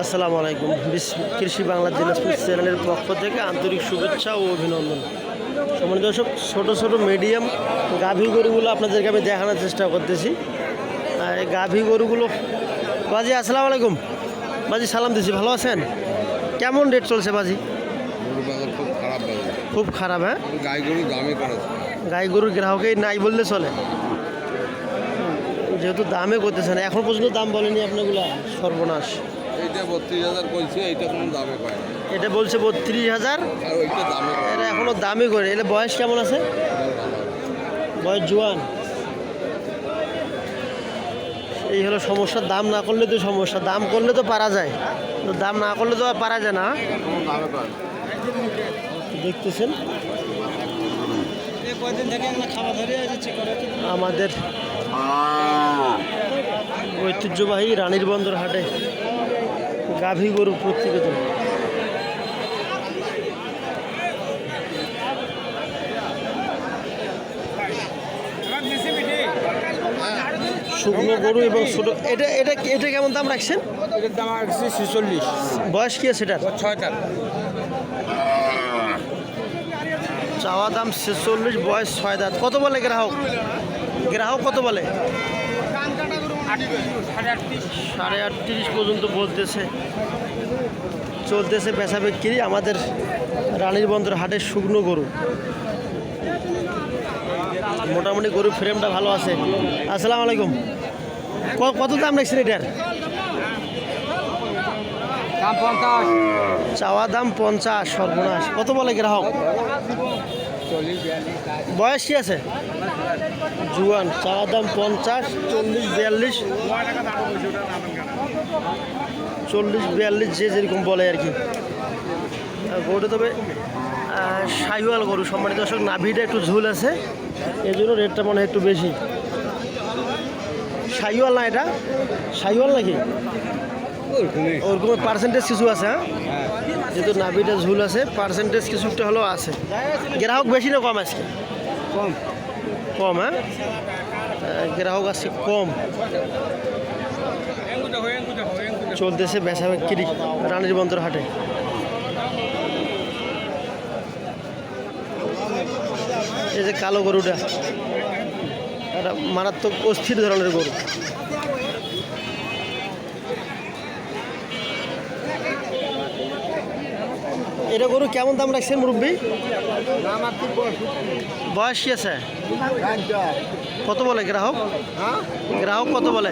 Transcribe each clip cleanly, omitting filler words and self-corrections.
আসসালামু আলাইকুম। কৃষি বাংলা দিনাজপুর চ্যানেলের পক্ষ থেকে আন্তরিক শুভেচ্ছা ও অভিনন্দন। সম্মানিত দর্শক, ছোটো ছোটো মিডিয়াম গাভী গরুগুলো আপনাদেরকে আমি দেখানোর চেষ্টা করতেছি। আর এই গাভী গরুগুলো বাজি, আসসালামু আলাইকুম বাজি, সালাম দিছি, ভালো আছেন? কেমন রেট চলছে বাজি? খুব খারাপ। হ্যাঁ, গাই গরুর গ্রাহকেই নাই বললে চলে, যেহেতু দামে করতেছেন। এখন পর্যন্ত দাম বলেনি আপনাগুলা, সর্বনাশ। এইটা 32,000 বলছে, এইটা কোনো দামে পায় না। এটা বলছে 32,000, আর ওইটা দামে পায় এটা এখনো দামই করে। এলে বয়স কেমন আছে? বয়স জোয়ান। এই হলো সমস্যা, দাম না করলে তো সমস্যা, দাম করলে তো পারা যায়, তো দাম না করলে তো আর পারা যায় না। কোনো দামে পায় না। দেখতেছেন আমাদের ঐতিহ্যবাহী রানীর বন্দর হাটে গাভী গরু প্রতিবেদন। শুকনো গরু এবং ছোটো, এটা এটা এটা কেমন দাম রাখছেন? এটার দাম আসছে 46। বয়স কি আছে এটা? 6 দাম। চাওয়া দাম 46, বয়স 6 দাঁত। কত বলে গ্রাহক? গ্রাহক কত বলে? 38.5 পর্যন্ত বলতেছে, চলতেছে বেচা বিক্রি আমাদের রানীর বন্দর হাটের শুকনো গরু। মোটামুটি গরুর ফ্রেমটা ভালো আছে। আসসালামু আলাইকুম। কত দাম রাখছেন এটার? চাওয়া দাম 50, সর্বনাশ। কত বলে গ্রাহক? বয়স কি আছে? জুয়ান। চাওয়া দাম 50, 40, 42 যে যেরকম বলে আর কি। গরুটা তবে শাহিওয়াল গরু। সম্মানিত দর্শক, নাভিটা একটু ঝুল আছে, এই জন্য রেটটা মনে হয় একটু বেশি। শাহিওয়াল না এটা? শাহিওয়াল নাকি? ওরকম পার্সেন্টেজ কিছু আছে। হ্যাঁ, যেহেতু নাভিটা ঝুল আছে, পার্সেন্টেজ কিছুটা হলেও আছে। গ্রাহক বেশি না কম আজকে? কম। কম। হ্যাঁ, গ্রাহক আছে কম। চলতেছে বেচা বিক্রি রানীর বন্দর হাটে। এই যে কালো গরুটা, এটা মারাত্মক অস্থির ধরনের গরু। এটা গরু কেমন দাম রাখছেন মুরব্বী? বয়স কি আছে? কত বলে গ্রাহক? গ্রাহক কত বলে?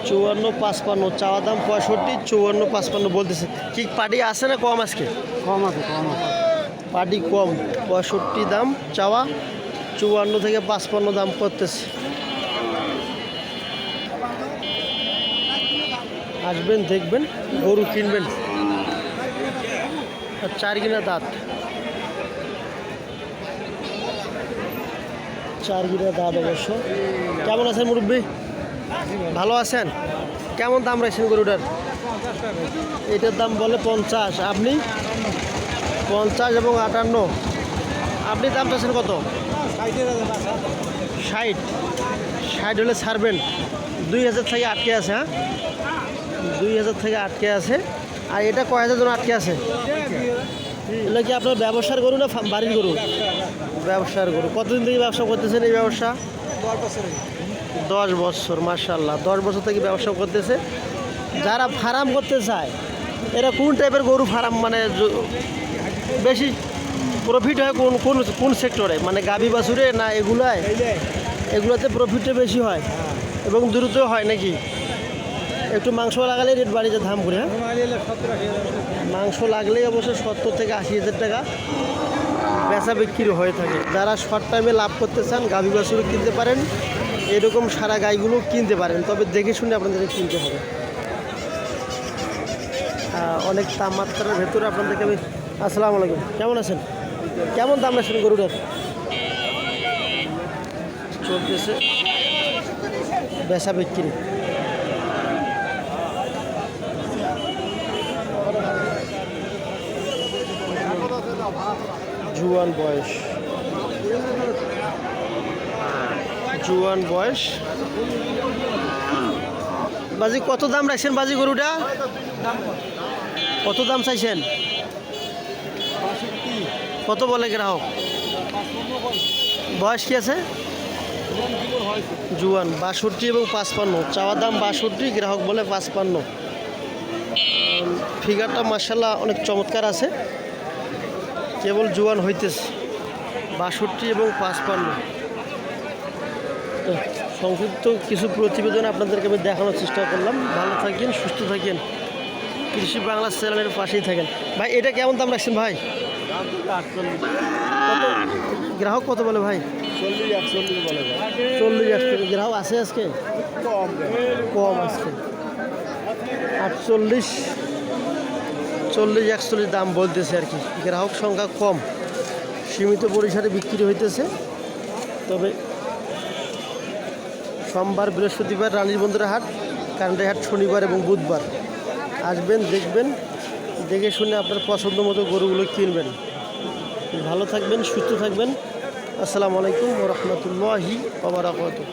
54-55। চাওয়া দাম 65, 54-55 বলতেছে। কি পার্টি আছে না কম আজকে? কম আছে, কম আছে। পার্টি কম। 65 দাম চাওয়া, 54 থেকে 55 দাম করতেছে। আসবেন, দেখবেন, গরু কিনবেন। 4 গিনা দাঁত, 4 গিনা দাঁত অবশ্য। কেমন আছেন মুরব্বী? ভালো আছেন? কেমন দাম রাখছেন গরুটার? এটার দাম বলে 50, আপনি 50 এবং 58। আপনি দাম চাচ্ছেন কত? 60। 60 হলে ছাড়বেন। 2000 থেকে আটকে আছে। হ্যাঁ, 2000 থেকে আটকে আছে। আর এটা কয় হাজার জন আটকে আছে? এগুলো কি আপনার ব্যবসার গরু না বাড়ির গরু? ব্যবসার গরু। কতদিন থেকে ব্যবসা করতেছেন এই ব্যবসা? 10 বছর। মাশাআল্লাহ, 10 বছর থেকে ব্যবসা করতেছে। যারা ফার্ম করতে চায়, এরা কোন টাইপের গরু ফার্ম, মানে বেশি প্রফিট হয় কোন কোন কোন সেক্টরে? মানে গাভী বাছুরে না এগুলায়? এগুলোতে প্রফিটটা বেশি হয় এবং দ্রুত হয় নাকি? একটু মাংস লাগালে রেট বাড়ি যায় দাম করে। হ্যাঁ, মাংস লাগলেই অবশ্য 70 থেকে 80,000 টাকা বেচা বিক্রি হয়ে থাকে। যারা শর্ট টাইমে লাভ করতে চান, গাভী বাছুর কিনতে পারেন, এরকম সারা গাইগুলো কিনতে পারেন। তবে দেখে শুনে আপনাদেরকে কিনতে হবে। অনেক তাপমাত্রার ভেতরে আপনাদেরকে আমি। আসসালামু আলাইকুম, কেমন আছেন? কেমন দাম রাখছেন গরুটার? চলতেছে বেচা বিক্রি। জুয়ান বয়স, জুয়ান বয়স, বাজি কত দাম রাখছেন বাজি গরুটা? কত দাম চাইছেন? কত বলে গ্রাহক? বয়স কি আছে? জুয়ান 62 এবং 55, চাওয়া দাম 62, গ্রাহক বলে 55। ফিগারটা মার্শাল্লাহ অনেক চমৎকার আছে, কেবল জুয়ান হইতেছে 62 এবং 55। সংক্ষিপ্ত কিছু প্রতিবেদন আপনাদেরকে আমি দেখানোর চেষ্টা করলাম। ভালো থাকেন, সুস্থ থাকেন, কৃষি বাংলা চ্যানেলের পাশেই থাকেন। ভাই এটা কেমন দাম রাখছেন ভাই? কত গ্রাহক কত বলে ভাই? 40-41 বলে। 40-41 গ্রাহক আছে আজকে? কম আজকে 48, 40-41 দাম বলতেছে আর কি। গ্রাহক সংখ্যা কম, সীমিত পরিসরে বিক্রি হইতেছে। তবে সোমবার, বৃহস্পতিবার রানীর বন্দরের হাট, কারেন্টের হাট শনিবার এবং বুধবার। আসবেন, দেখবেন, দেখে শুনে আপনার পছন্দ মতো গরুগুলো কিনবেন। ভালো থাকবেন, সুস্থ থাকবেন। আসসালামু আলাইকুম ওয়া রাহমাতুল্লাহি ওয়া বারাকাতুহু।